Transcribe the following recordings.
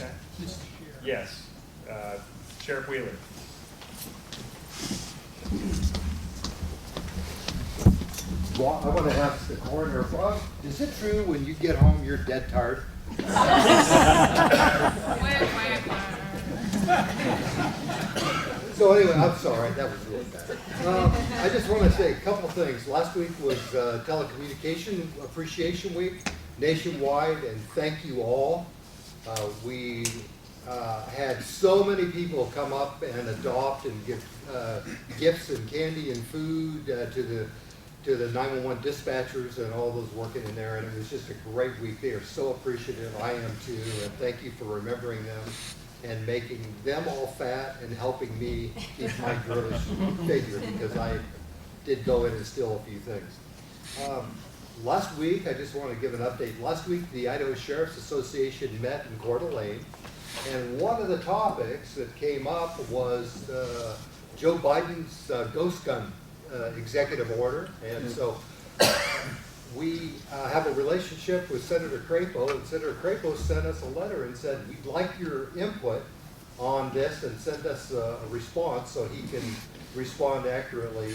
Okay. Yes. Sheriff Wheeler. Well, I want to ask the coroner, Bob, is it true when you get home you're dead tired? So anyway, I'm sorry, that was really bad. I just want to say a couple things. Last week was Telecommunication Appreciation Week nationwide, and thank you all. We had so many people come up and adopt and give gifts and candy and food to the 911 dispatchers and all those working in there, and it was just a great week. They are so appreciative. I am too, and thank you for remembering them and making them all fat and helping me keep my girlish figure, because I did go in and steal a few things. Last week, I just want to give an update. Last week, the Idaho Sheriff's Association met in Coeur d'Alene, and one of the topics that came up was Joe Biden's ghost gun executive order. And so we have a relationship with Senator Crapo, and Senator Crapo sent us a letter and said, we'd like your input on this, and send us a response so he can respond accurately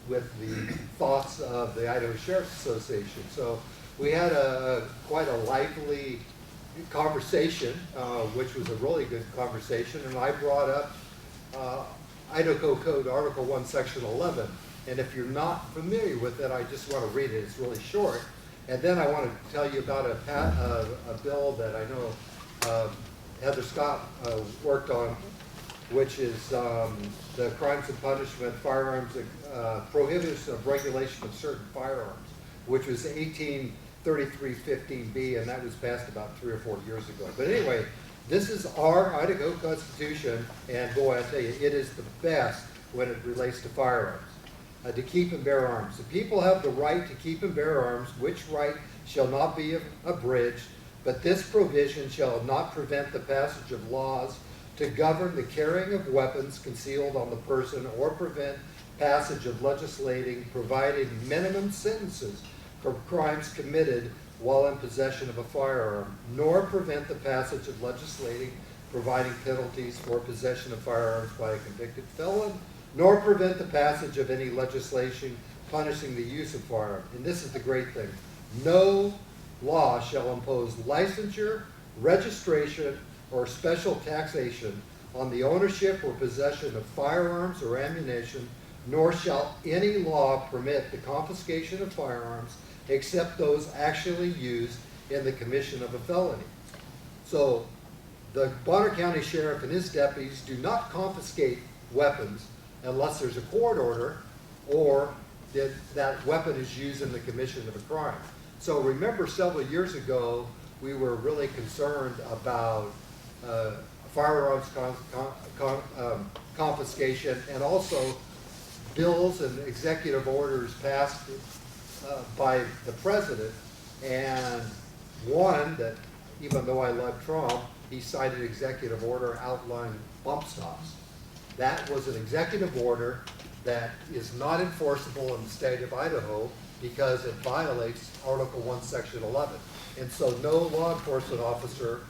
with the thoughts of the Idaho Sheriff's Association. So we had quite a lively conversation, which was a really good conversation, and I brought up Idaho Code Article 1, Section 11. And if you're not familiar with it, I just want to read it. It's really short. And then I want to tell you about a bill that I know Heather Scott worked on, which is the Crimes and Punishment Firearms Prohibition of Regulation of Certain Firearms, which was 1833-15B, and that was passed about 3 or 4 years ago. But anyway, this is our Idaho Constitution, and boy, I tell you, it is the best when it relates to firearms. To keep and bear arms. The people have the right to keep and bear arms, which right shall not be abridged, but this provision shall not prevent the passage of laws to govern the carrying of weapons concealed on the person, or prevent passage of legislating providing minimum sentences for crimes committed while in possession of a firearm, nor prevent the passage of legislating providing penalties for possession of firearms by a convicted felon, nor prevent the passage of any legislation punishing the use of firearms. And this is the great thing. No law shall impose licensure, registration, or special taxation on the ownership or possession of firearms or ammunition, nor shall any law permit the confiscation of firearms except those actually used in the commission of a felony. So the Bonner County Sheriff and his deputies do not confiscate weapons unless there's a court order or that weapon is used in the commission of a crime. So remember, several years ago, we were really concerned about firearms confiscation, and also bills and executive orders passed by the president. And one that, even though I love Trump, he cited executive order outlining bump stops. That was an executive order that is not enforceable in the state of Idaho because it violates Article 1, Section 11. And so no law enforcement officer,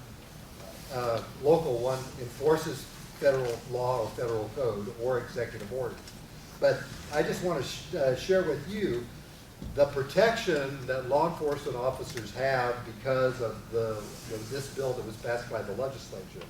local one, enforces federal law or federal code or executive order. But I just want to share with you the protection that law enforcement officers have because of this bill that was passed by the legislature.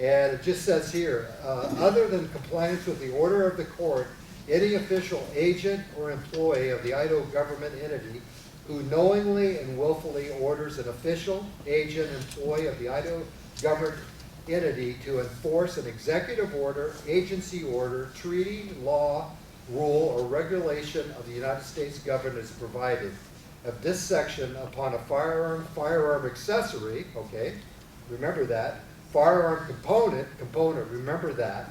And it just says here, other than compliance with the order of the court, any official, agent, or employee of the Idaho government entity who knowingly and willfully orders an official, agent, employee of the Idaho government entity to enforce an executive order, agency order, treaty, law, rule, or regulation of the United States government as provided of this section upon a firearm accessory, okay, remember that, firearm component, remember that,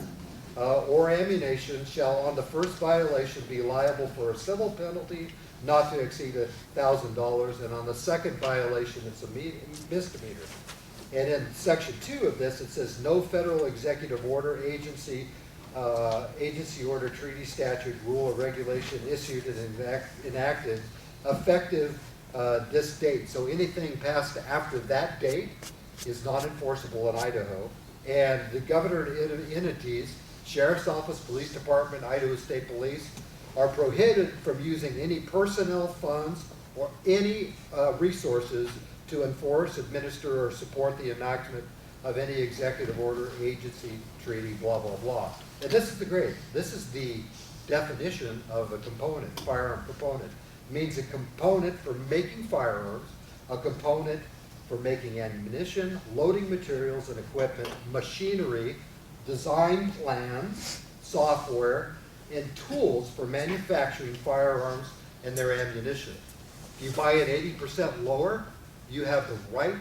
or ammunition shall on the first violation be liable for a civil penalty not to exceed $1,000, and on the second violation it's a misdemeanor. And in section 2 of this, it says no federal executive order, agency order, treaty, statute, rule, or regulation issued and enacted effective this date. So anything passed after that date is not enforceable in Idaho, and the governor entities, Sheriff's Office, Police Department, Idaho State Police, are prohibited from using any personnel funds or any resources to enforce, administer, or support the enactment of any executive order, agency, treaty, blah, blah, blah. And this is the definition of a component, firearm component. It means a component for making firearms, a component for making ammunition, loading materials and equipment, machinery, design plans, software, and tools for manufacturing firearms and their ammunition. If you buy it 80% lower, you have the right,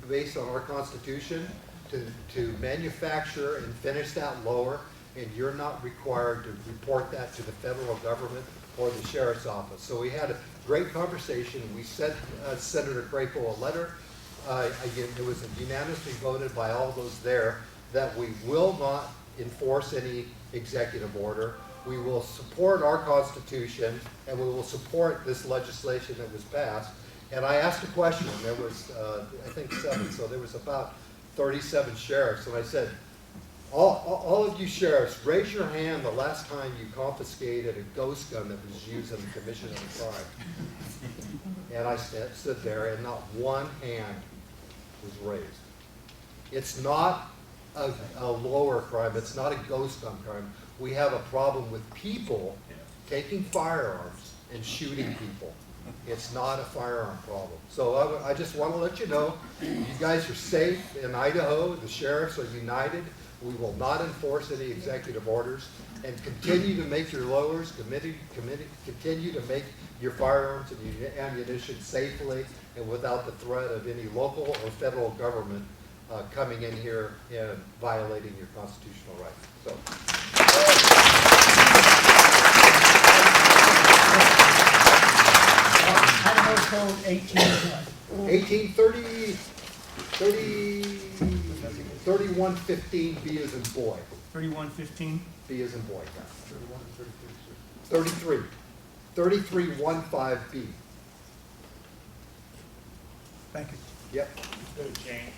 based on our Constitution, to manufacture and finish that lower, and you're not required to report that to the federal government or the Sheriff's Office. So we had a great conversation. We sent Senator Crapo a letter. Again, it was unanimously voted by all those there that we will not enforce any executive order. We will support our Constitution, and we will support this legislation that was passed. And I asked a question, and there was, I think 7, so there was about 37 sheriffs, and I said, all of you sheriffs, raise your hand the last time you confiscated a ghost gun that was used in the commission of a crime. And I stood there, and not one hand was raised. It's not a lower crime. It's not a ghost gun crime. We have a problem with people taking firearms and shooting people. It's not a firearm problem. So I just want to let you know, you guys are safe in Idaho. The sheriffs are united. We will not enforce any executive orders, and continue to make your lowers, continue to make your firearms and your ammunition safely and without the threat of any local or federal government coming in here and violating your constitutional rights. So. Idaho Code 1830, 3115, B as in boy. 3115. B as in boy, yeah. 33. 3315B. Thank you. Yep. Good, Jane.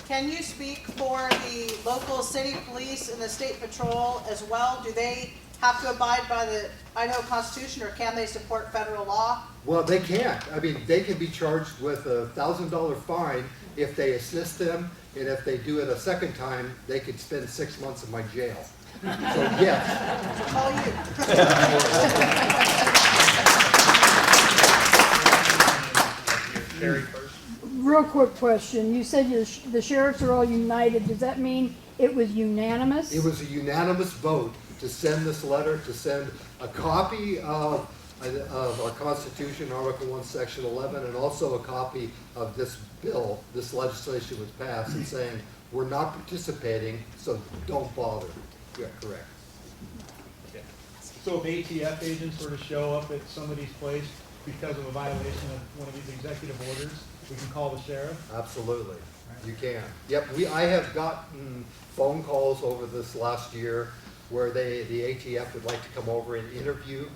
Can you speak for the local city police and the state patrol as well? Do they have to abide by the Idaho Constitution, or can they support federal law? Well, they can't. I mean, they can be charged with a $1,000 fine if they assist them, and if they do it a second time, they could spend 6 months in my jail. So yes. Call you. Terry first. Real quick question. You said the sheriffs are all united. Does that mean it was unanimous? It was a unanimous vote to send this letter, to send a copy of our Constitution, Article 1, Section 11, and also a copy of this bill, this legislation was passed, and saying, we're not participating, so don't bother. Yeah, correct. So if ATF agents were to show up at somebody's place because of a violation of one of these executive orders, we can call the sheriff? Absolutely, you can. Yep, I have gotten phone calls over this last year where the ATF would like to come over and interview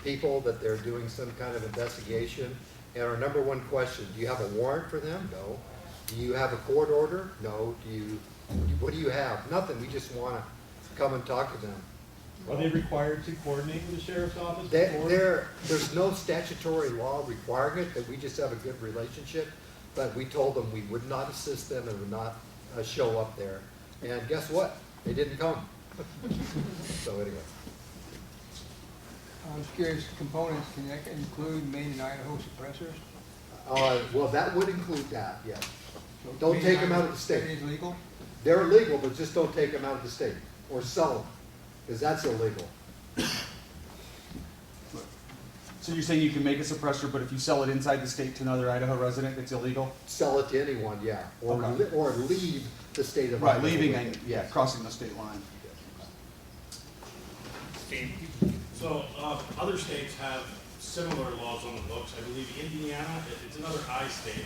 people that they're doing some kind of investigation. And our number one question, do you have a warrant for them? No. Do you have a court order? No. What do you have? Nothing. We just want to come and talk to them. Are they required to coordinate with the sheriff's office? There's no statutory law requiring it, but we just have a good relationship. But we told them we would not assist them and would not show up there. And guess what? They didn't come. So anyway. I was curious, components, can that include Maine and Idaho suppressors? Well, that would include that, yes. So Don't Maine take and them out Idaho of the state. is legal? They're illegal, but just don't take them out of the state or sell them, because that's illegal. So you're saying you can make a suppressor, but if you sell it inside the state to another Idaho resident, it's illegal? Sell it to anyone, yeah, or Okay. or leave the state of Right, Idaho. leaving, with it. yeah, crossing the state line. Steve. So, other states have similar laws on the books. I believe Indiana, it's another I state,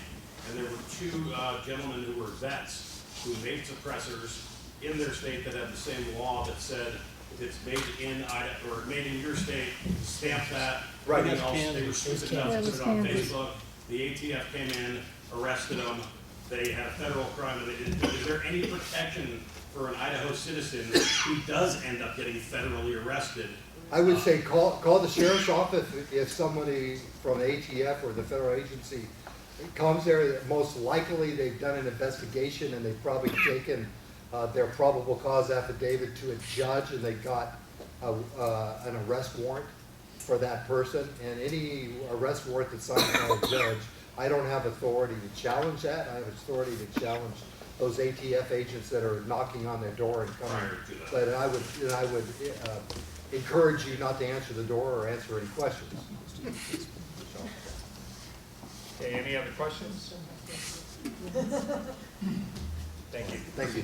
and there were two gentlemen who were vets who made suppressors in their state that had the same law that said if it's made in Idaho or made in your state, stamp that. Right. Everything else, they were stupid enough to put it on Kansas. Facebook. The ATF came in, arrested them, they have federal crime. Is there any protection for an Idaho citizen who does end up getting federally arrested? I would say call the sheriff's office if somebody from the ATF or the federal agency comes there. Most likely they've done an investigation and they've probably taken their probable cause affidavit to a judge and they got an arrest warrant for that person. And any arrest warrant that's signed by a judge, I don't have authority to challenge that. I have authority to challenge those ATF agents that are knocking on their door and coming. Prior to that. But I would encourage you not to answer the door or answer any questions. Okay, any other questions? Thank you. Thank you.